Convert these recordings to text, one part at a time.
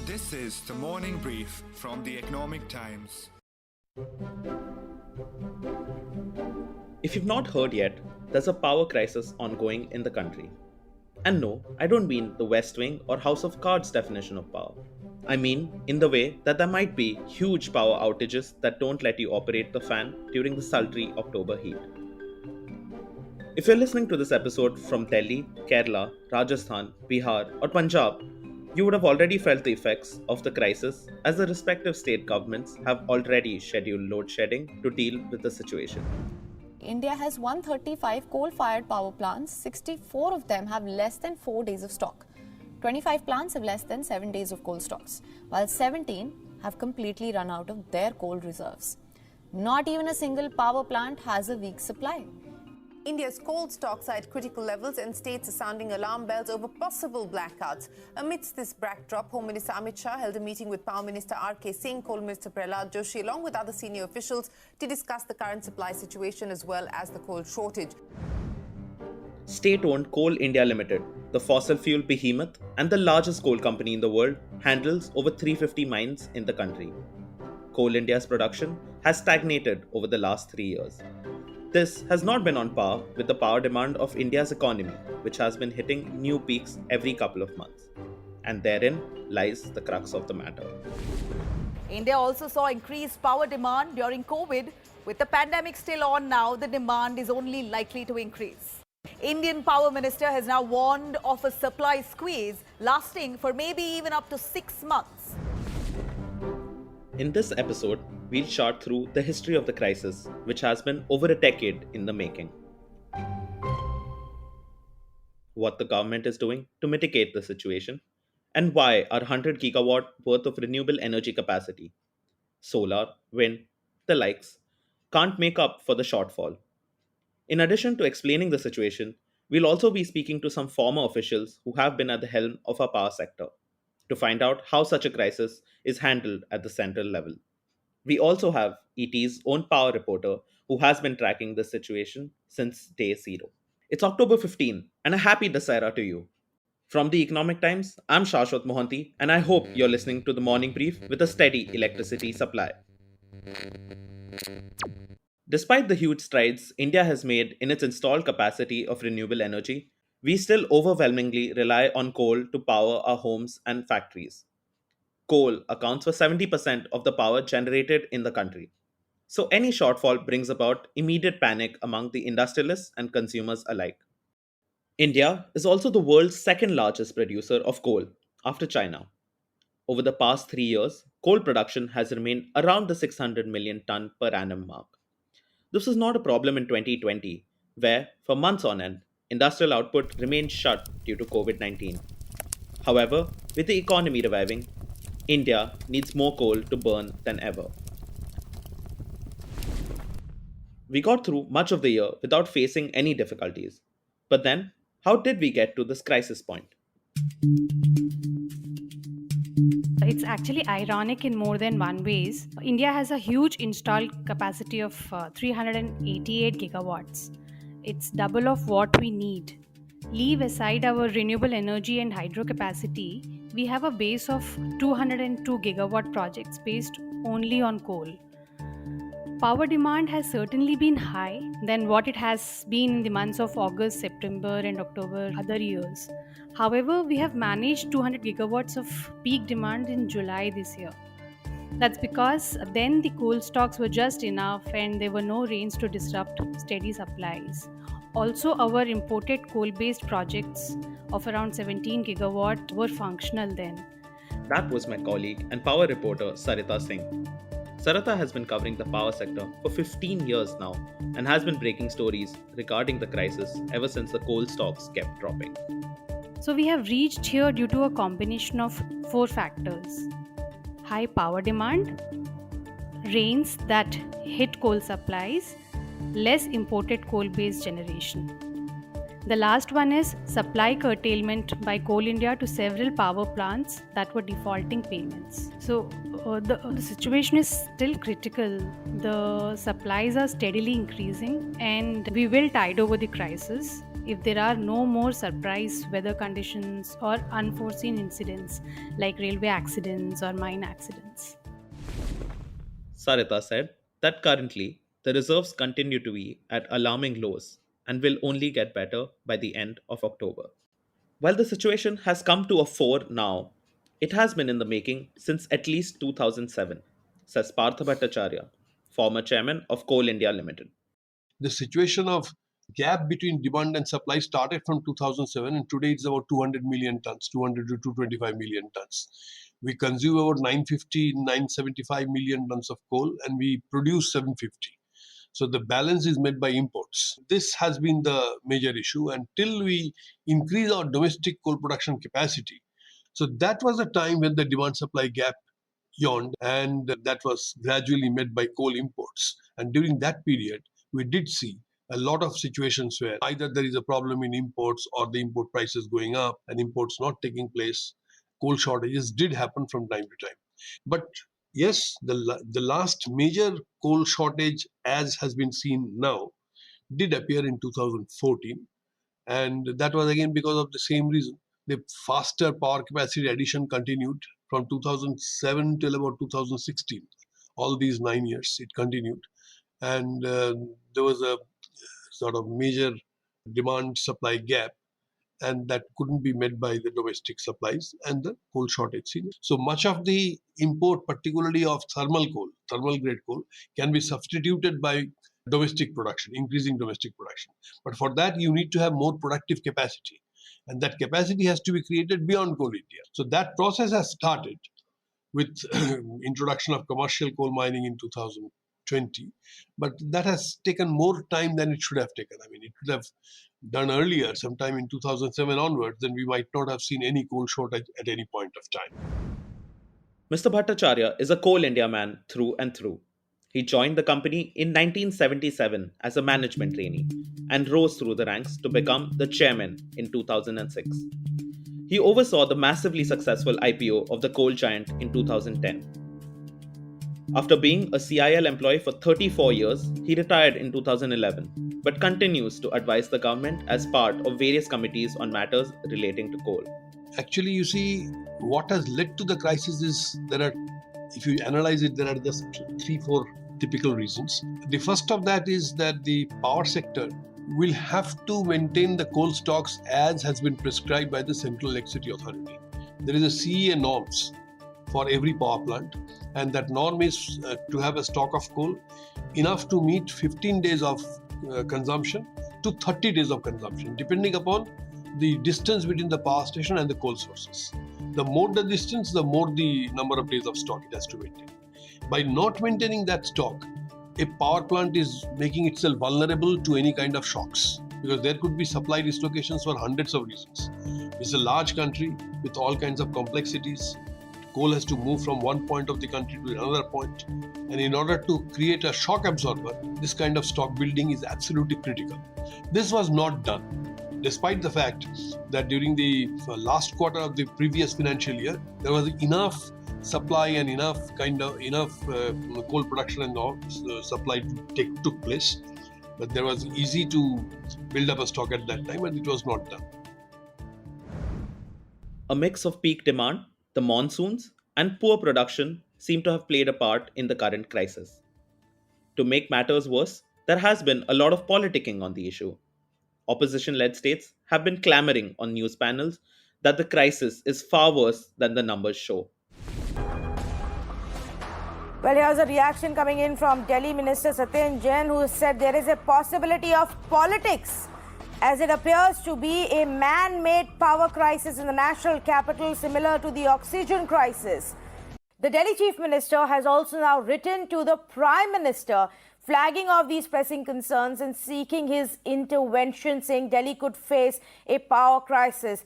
This is the morning brief from the Economic Times. If you've not heard yet, there's a power crisis ongoing in the country. And no, I don't mean the West Wing or House of Cards definition of power. I mean in the way that there might be huge power outages that don't let you operate the fan during the sultry October heat. If you're listening to this episode from Delhi, Kerala, Rajasthan, Bihar, or Punjab, you would have already felt the effects of the crisis as the respective state governments have already scheduled load shedding to deal with the situation. India has 135 coal-fired power plants. 64 of them have less than 4 days of stock. 25 plants have less than 7 days of coal stocks, while 17 have completely run out of their coal reserves. Not even a single power plant has a weak supply. India's coal stocks are at critical levels and states are sounding alarm bells over possible blackouts. Amidst this backdrop, Home Minister Amit Shah held a meeting with Power Minister R.K. Singh, Coal Minister Prahlad Joshi, along with other senior officials to discuss the current supply situation as well as the coal shortage. State-owned Coal India Limited, the fossil fuel behemoth and the largest coal company in the world, handles over 350 mines in the country. Coal India's production has stagnated over the last 3 years. This has not been on par with the power demand of India's economy, which has been hitting new peaks every couple of months. And therein lies the crux of the matter. India also saw increased power demand during COVID. With the pandemic still on now, the demand is only likely to increase. Indian Power Minister has now warned of a supply squeeze lasting for maybe even up to 6 months. In this episode, we'll chart through the history of the crisis, which has been over a decade in the making. What the government is doing to mitigate the situation, and why our 100 gigawatt worth of renewable energy capacity, solar, wind, the likes, can't make up for the shortfall. In addition to explaining the situation, we'll also be speaking to some former officials who have been at the helm of our power sector to find out how such a crisis is handled at the central level. We also have ET's own power reporter who has been tracking this situation since day zero. It's October 15 and a happy Dussehra to you. From the Economic Times, I'm Shashwat Mohanty and I hope you're listening to the morning brief with a steady electricity supply. Despite the huge strides India has made in its installed capacity of renewable energy, we still overwhelmingly rely on coal to power our homes and factories. Coal accounts for 70% of the power generated in the country. So any shortfall brings about immediate panic among the industrialists and consumers alike. India is also the world's second largest producer of coal, after China. Over the past 3 years, coal production has remained around the 600 million ton per annum mark. This was not a problem in 2020, where, for months on end, industrial output remained shut due to COVID 19. However, with the economy reviving, India needs more coal to burn than ever. We got through much of the year without facing any difficulties. But then, how did we get to this crisis point? It's actually ironic in more than one ways. India has a huge installed capacity of 388 gigawatts. It's double of what we need. Leave aside our renewable energy and hydro capacity, we have a base of 202 gigawatt projects based only on coal. Power demand has certainly been high than what it has been in the months of August, September and October other years. However, we have managed 200 gigawatts of peak demand in July this year. That's because then the coal stocks were just enough and there were no rains to disrupt steady supplies. Also, our imported coal-based projects of around 17 gigawatt were functional then. That was my colleague and power reporter Sarita Singh. Sarita has been covering the power sector for 15 years now and has been breaking stories regarding the crisis ever since the coal stocks kept dropping. So we have reached here due to a combination of 4 factors: high power demand, rains that hit coal supplies, less imported coal-based generation. The last one is supply curtailment by Coal India to several power plants that were defaulting payments. So the situation is still critical. The supplies are steadily increasing and we will tide over the crisis. if there are no more surprise weather conditions or unforeseen incidents like railway accidents or mine accidents. Sarita said that currently the reserves continue to be at alarming lows and will only get better by the end of October. While the situation has come to a fore now, it has been in the making since at least 2007, says Partha Bhattacharyya, former chairman of Coal India Limited. The situation of gap between demand and supply started from 2007, and today it's about 200 million tons, 200 to 225 million tons. We consume about 950, 975 million tons of coal, and we produce 750. So the balance is made by imports. This has been the major issue until we increase our domestic coal production capacity. So that was the time when the demand supply gap yawned, and that was gradually met by coal imports. And during that period, we did see a lot of situations where either there is a problem in imports or the import prices going up and imports not taking place. Coal shortages did happen from time to time. But yes, the last major coal shortage, as has been seen now, did appear in 2014. And that was again because of the same reason. The faster power capacity addition continued from 2007 till about 2016. All these 9 years, it continued. And there was a sort of major demand supply gap, and that couldn't be met by the domestic supplies and the coal shortage. So much of the import, particularly of thermal coal, thermal grade coal, can be substituted by domestic production, increasing domestic production. But for that, you need to have more productive capacity. And that capacity has to be created beyond Coal India. So that process has started with introduction of commercial coal mining in 2020. But that has taken more time than it should have taken. I mean, it could have done earlier, sometime in 2007 onwards, then we might not have seen any coal shortage at any point of time. Mr. Bhattacharya is a Coal India man through and through. He joined the company in 1977 as a management trainee and rose through the ranks to become the chairman in 2006. He oversaw the massively successful IPO of the coal giant in 2010. After being a CIL employee for 34 years, he retired in 2011, but continues to advise the government as part of various committees on matters relating to coal. Actually, you see, what has led to the crisis is if you analyze it, there are just 3-4 typical reasons. The first of that is that the power sector will have to maintain the coal stocks as has been prescribed by the Central Electricity Authority. There is a CEA norms for every power plant, and that norm is to have a stock of coal enough to meet 15 days of consumption to 30 days of consumption, depending upon the distance between the power station and the coal sources. The more the distance, the more the number of days of stock it has to maintain. By not maintaining that stock, a power plant is making itself vulnerable to any kind of shocks, because there could be supply dislocations for hundreds of reasons. It's a large country with all kinds of complexities. Coal has to move from one point of the country to another point. And in order to create a shock absorber, this kind of stock building is absolutely critical. This was not done, despite the fact that during the last quarter of the previous financial year, there was enough supply and enough coal production and all supply took place. But there was easy to build up a stock at that time, and it was not done. A mix of peak demand, the monsoons, and poor production seem to have played a part in the current crisis. To make matters worse, there has been a lot of politicking on the issue. Opposition-led states have been clamoring on news panels that the crisis is far worse than the numbers show. Well, here's a reaction coming in from Delhi Minister Satyen Jain, who said there is a possibility of politics, as it appears to be a man-made power crisis in the national capital, similar to the oxygen crisis. The Delhi Chief Minister has also now written to the Prime Minister, flagging off these pressing concerns and seeking his intervention, saying Delhi could face a power crisis.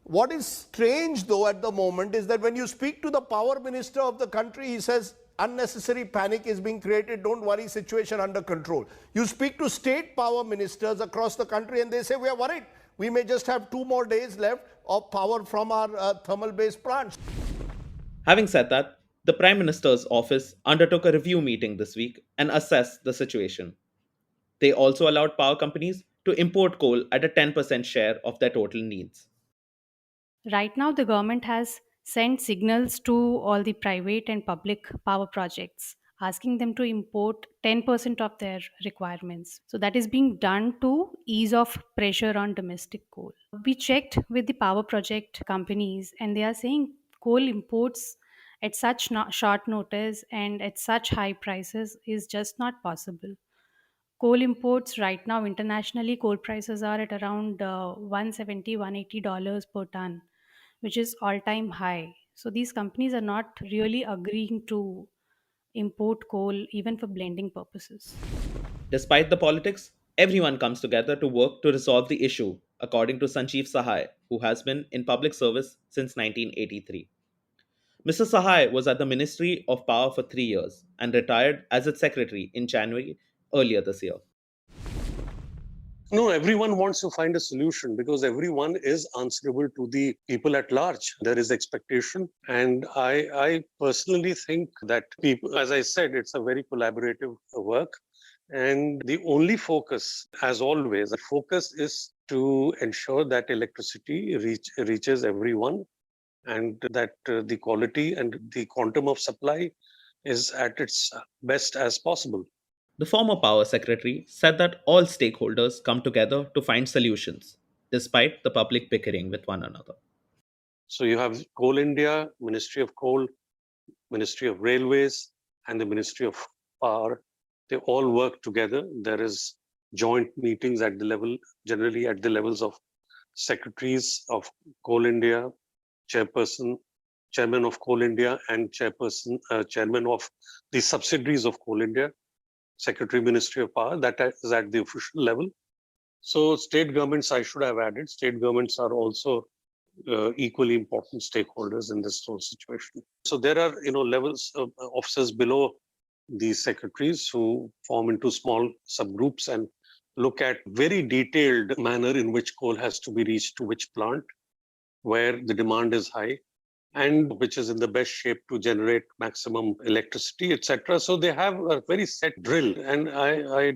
What is strange, though, at the moment is that when you speak to the power minister of the country, he says unnecessary panic is being created, don't worry, situation under control. You speak to state power ministers across the country and they say we are worried. We may just have 2 more days left of power from our thermal-based plants. Having said that, the Prime Minister's office undertook a review meeting this week and assessed the situation. They also allowed power companies to import coal at a 10% share of their total needs. Right now, the government has sent signals to all the private and public power projects, asking them to import 10% of their requirements. So that is being done to ease off pressure on domestic coal. We checked with the power project companies, and they are saying coal imports at such short notice and at such high prices is just not possible. Coal imports right now internationally, coal prices are at around 170 $180 per ton, which is all time high. So these companies are not really agreeing to import coal even for blending purposes. Despite the politics, everyone comes together to work to resolve the issue, according to Sanjiv Sahai, who has been in public service since 1983. Mr. Sahai was at the Ministry of Power for 3 years and retired as its secretary in January earlier this year. No, everyone wants to find a solution because everyone is answerable to the people at large. There is expectation. And I personally think that people, as I said, it's a very collaborative work. And the only focus, as always, the focus is to ensure that electricity reaches everyone and that the quality and the quantum of supply is at its best as possible. The former power secretary said that all stakeholders come together to find solutions, despite the public bickering with one another. So you have Coal India, Ministry of Coal, Ministry of Railways, and the Ministry of Power. They all work together. There is joint meetings at the level, generally at the levels of secretaries of Coal India, chairperson, chairman of Coal India, and chairman of the subsidiaries of Coal India, Secretary Ministry of Power. That is at the official level. So state governments, I should have added, state governments are also equally important stakeholders in this whole situation. So there are, levels of officers below these secretaries who form into small subgroups and look at very detailed manner in which coal has to be reached to which plant, where the demand is high, and which is in the best shape to generate maximum electricity, etc. So they have a very set drill, and I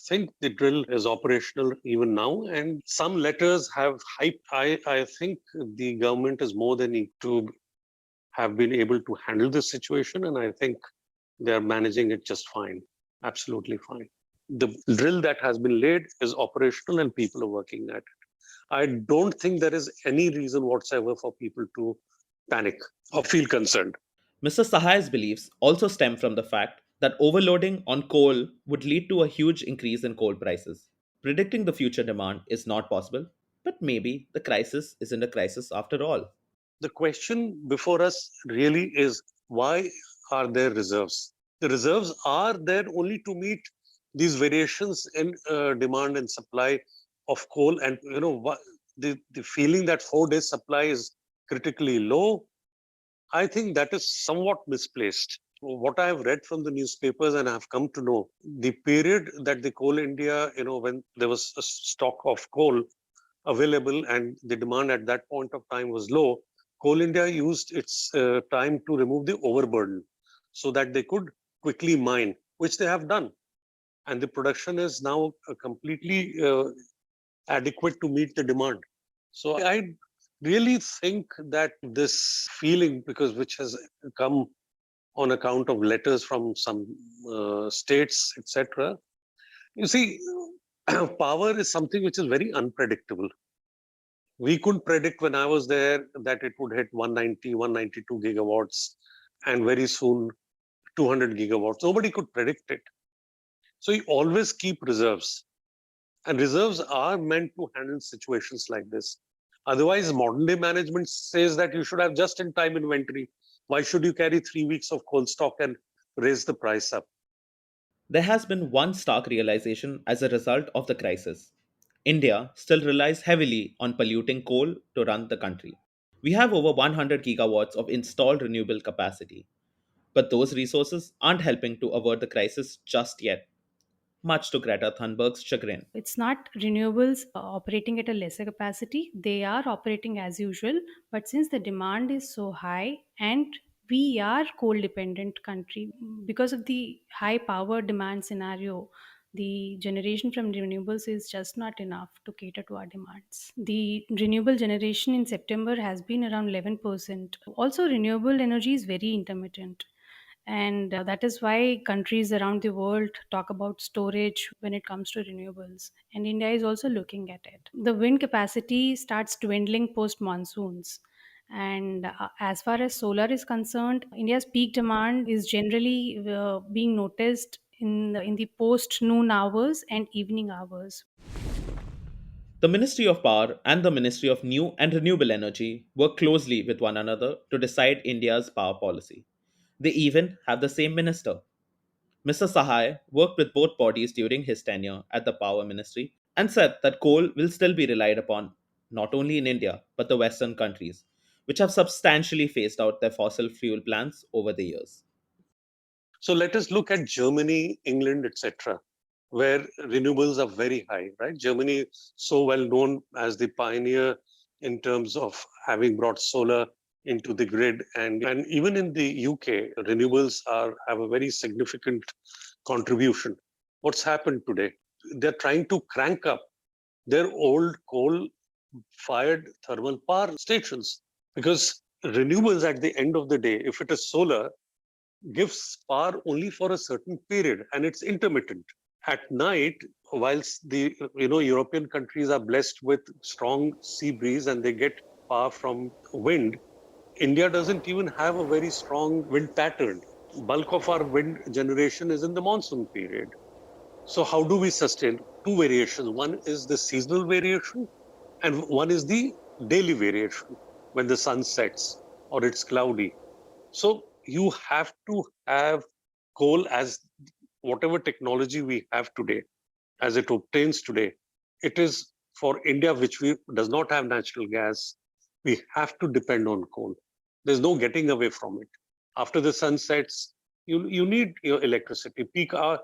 think the drill is operational even now. And some letters have hyped. I think the government is more than equal to have been able to handle this situation, and I think they are managing it just fine, absolutely fine. The drill that has been laid is operational, and people are working at it. I don't think there is any reason whatsoever for people to panic or feel concerned. Mr. Sahai's beliefs also stem from the fact that overloading on coal would lead to a huge increase in coal prices. Predicting the future demand is not possible, but maybe the crisis isn't a crisis after all. The question before us really is, why are there reserves? The reserves are there only to meet these variations in demand and supply of coal. And the feeling that 4 days supply is critically low, I think that is somewhat misplaced. What I have read from the newspapers and I have come to know, the period that the Coal India, when there was a stock of coal available and the demand at that point of time was low, Coal India used its time to remove the overburden so that they could quickly mine, which they have done. And the production is now completely adequate to meet the demand. So I really think that this feeling, which has come on account of letters from some states, etc. You see, power is something which is very unpredictable. We couldn't predict when I was there that it would hit 190, 192 gigawatts and very soon 200 gigawatts. Nobody could predict it. So you always keep reserves. And reserves are meant to handle situations like this. Otherwise, modern day management says that you should have just-in-time inventory. Why should you carry 3 weeks of coal stock and raise the price up? There has been one stark realization as a result of the crisis. India still relies heavily on polluting coal to run the country. We have over 100 gigawatts of installed renewable capacity, but those resources aren't helping to avert the crisis just yet, much to Greta Thunberg's chagrin. It's not renewables operating at a lesser capacity. They are operating as usual, but since the demand is so high and we are coal dependent country because of the high power demand scenario, The generation from renewables is just not enough to cater to our demands. The renewable generation in September has been around 11%. Also, renewable energy is very intermittent. And that is why countries around the world talk about storage when it comes to renewables. And India is also looking at it. The wind capacity starts dwindling post monsoons. And as far as solar is concerned, India's peak demand is generally being noticed in the post noon hours and evening hours. The Ministry of Power and the Ministry of New and Renewable Energy work closely with one another to decide India's power policy. They even have the same minister. Mr. Sahai worked with both bodies during his tenure at the Power Ministry and said that coal will still be relied upon not only in India but the Western countries, which have substantially phased out their fossil fuel plants over the years. So let us look at Germany, England, etc., where renewables are very high, right? Germany is so well known as the pioneer in terms of having brought solar into the grid. And even in the UK, renewables have a very significant contribution. What's happened today? They're trying to crank up their old coal-fired thermal power stations because renewables at the end of the day, if it is solar, gives power only for a certain period and it's intermittent. At night, whilst the European countries are blessed with strong sea breeze and they get power from wind, India doesn't even have a very strong wind pattern. Bulk of our wind generation is in the monsoon period. So how do we sustain? Two variations. One is the seasonal variation and one is the daily variation when the sun sets or it's cloudy. So you have to have coal as whatever technology we have today, as it obtains today. It is for India, which does not have natural gas. We have to depend on coal. There's no getting away from it. After the sun sets, you need your electricity. Peak hour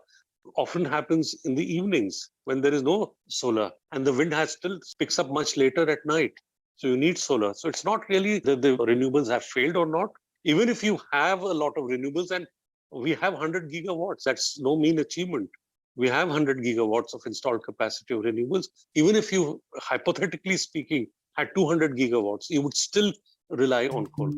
often happens in the evenings when there is no solar and the wind has still picks up much later at night. So you need solar. So it's not really that the renewables have failed or not. Even if you have a lot of renewables, and we have 100 gigawatts, that's no mean achievement. We have 100 gigawatts of installed capacity of renewables. Even if you, hypothetically speaking, had 200 gigawatts, you would still rely on coal.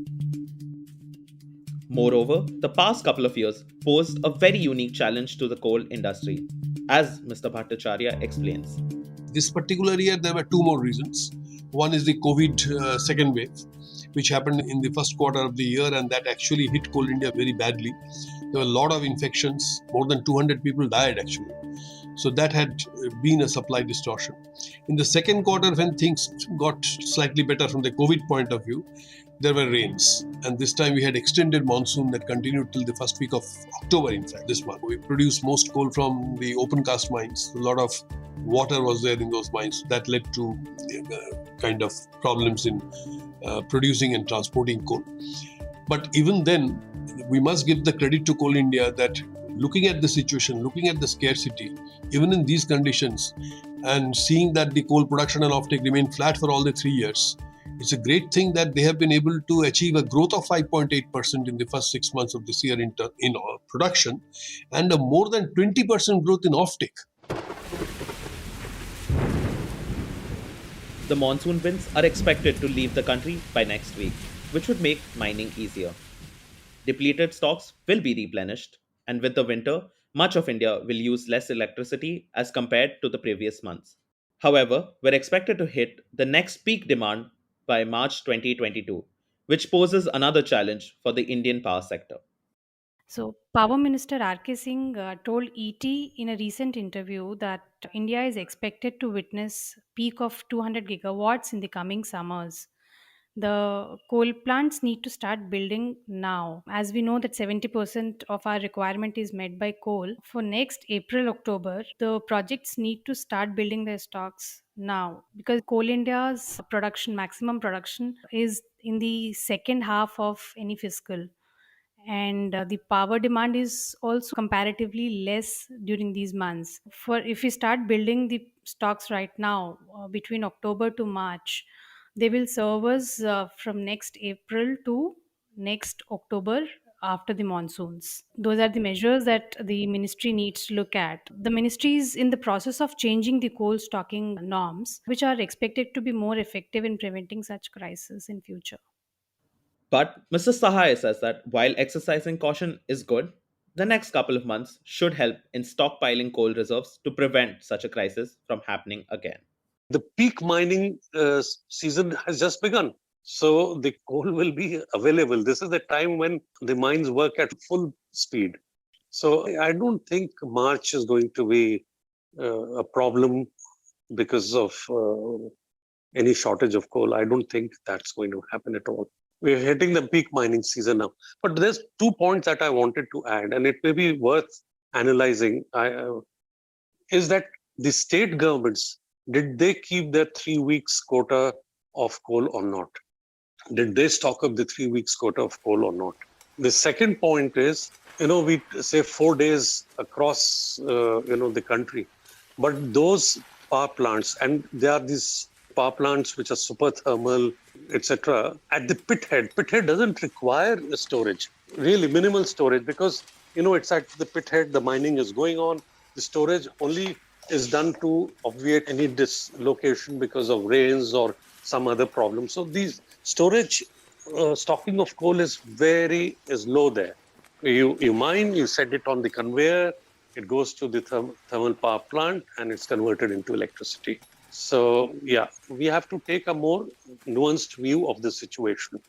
Moreover, the past couple of years posed a very unique challenge to the coal industry, as Mr. Bhattacharya explains. This particular year, there were two more reasons. One is the COVID second wave, which happened in the first quarter of the year, and that actually hit Coal India very badly. There were a lot of infections. More than 200 people died, actually. So that had been a supply distortion. In the second quarter, when things got slightly better from the COVID point of view, there were rains. And this time we had extended monsoon that continued till the first week of October, in fact, this month. We produced most coal from the open cast mines. A lot of water was there in those mines. That led to kind of problems in producing and transporting coal. But even then, we must give the credit to Coal India that looking at the situation, looking at the scarcity, even in these conditions, and seeing that the coal production and offtake remained flat for all the 3 years, it's a great thing that they have been able to achieve a growth of 5.8% in the first 6 months of this year in production, and a more than 20% growth in offtake. The monsoon winds are expected to leave the country by next week, which would make mining easier. Depleted stocks will be replenished, and with the winter, much of India will use less electricity as compared to the previous months. However, we're expected to hit the next peak demand by March 2022, which poses another challenge for the Indian power sector. So, Power Minister R.K. Singh told ET in a recent interview that India is expected to witness peak of 200 gigawatts in the coming summers. The coal plants need to start building now. As we know that 70% of our requirement is met by coal. For next April, October, the projects need to start building their stocks now because Coal India's production, maximum production, is in the second half of any fiscal, and the power demand is also comparatively less during these months. For if we start building the stocks right now, between October to March, they will serve us from next April to next October, after the monsoons. Those are the measures that the ministry needs to look at. The ministry is in the process of changing the coal stocking norms, which are expected to be more effective in preventing such crises in future. But Mr. Sahai says that while exercising caution is good, the next couple of months should help in stockpiling coal reserves to prevent such a crisis from happening again. The peak mining season has just begun. So the coal will be available. This is the time when the mines work at full speed. So I don't think March is going to be a problem because of any shortage of coal. I don't think that's going to happen at all. We're hitting the peak mining season now. But there's 2 points that I wanted to add, and it may be worth analyzing. Is that the state governments, did they keep their 3 weeks quota of coal or not? Did they stock up the 3 weeks quota of coal or not? The second point is, we say 4 days across, the country, but those power plants, and there are these power plants which are super thermal, etc. At the pit head doesn't require storage, really minimal storage, because it's at the pit head, the mining is going on. The storage only is done to obviate any dislocation because of rains or some other problem. So these storage stocking of coal is low there. You mine, you set it on the conveyor, it goes to the thermal power plant, and it's converted into electricity. So, yeah, we have to take a more nuanced view of the situation.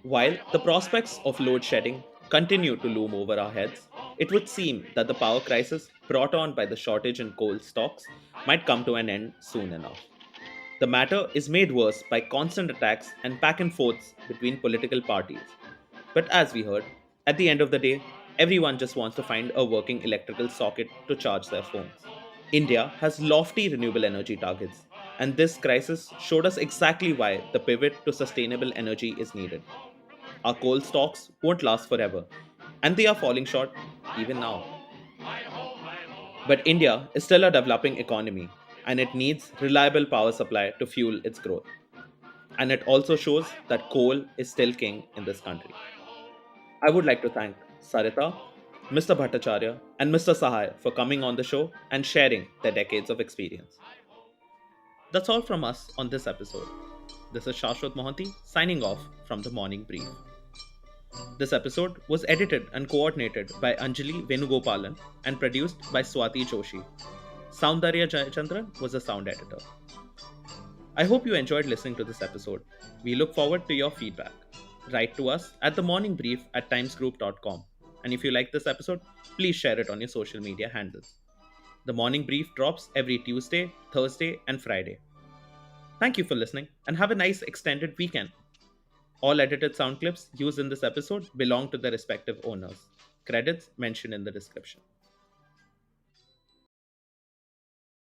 While the prospects of load shedding continue to loom over our heads, it would seem that the power crisis brought on by the shortage in coal stocks might come to an end soon enough. The matter is made worse by constant attacks and back and forths between political parties. But as we heard, at the end of the day, everyone just wants to find a working electrical socket to charge their phones. India has lofty renewable energy targets, and this crisis showed us exactly why the pivot to sustainable energy is needed. Our coal stocks won't last forever, and they are falling short even now. But India is still a developing economy, and it needs reliable power supply to fuel its growth. And it also shows that coal is still king in this country. I would like to thank Sarita, Mr. Bhattacharya, and Mr. Sahai for coming on the show and sharing their decades of experience. That's all from us on this episode. This is Shashwat Mohanty signing off from the Morning Brief. This episode was edited and coordinated by Anjali Venugopalan and produced by Swati Joshi. Soundarya Jayachandran was the sound editor. I hope you enjoyed listening to this episode. We look forward to your feedback. Write to us at themorningbrief@timesgroup.com. And if you like this episode, please share it on your social media handles. The Morning Brief drops every Tuesday, Thursday, and Friday. Thank you for listening and have a nice extended weekend. All edited sound clips used in this episode belong to their respective owners. Credits mentioned in the description.